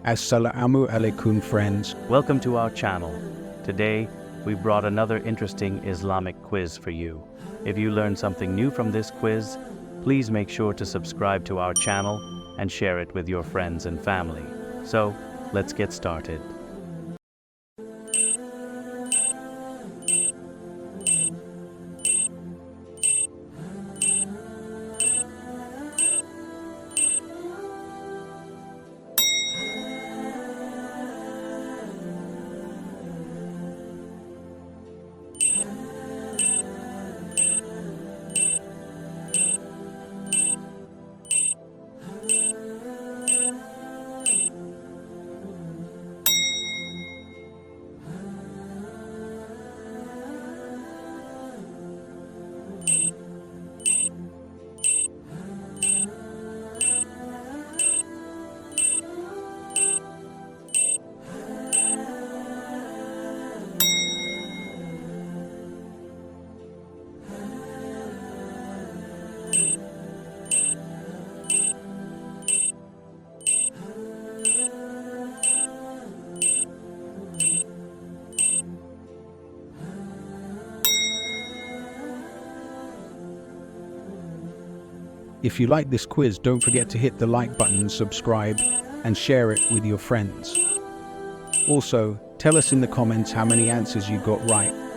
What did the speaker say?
Assalamu alaikum, friends. Welcome to our channel. Today, we brought another interesting Islamic quiz for you. If you learned something new from this quiz, please make sure to subscribe to our channel and share it with your friends and family. So, let's get started. If you like this quiz, don't forget to hit the like button, subscribe, and share it with your friends. Also, tell us in the comments how many answers you got right.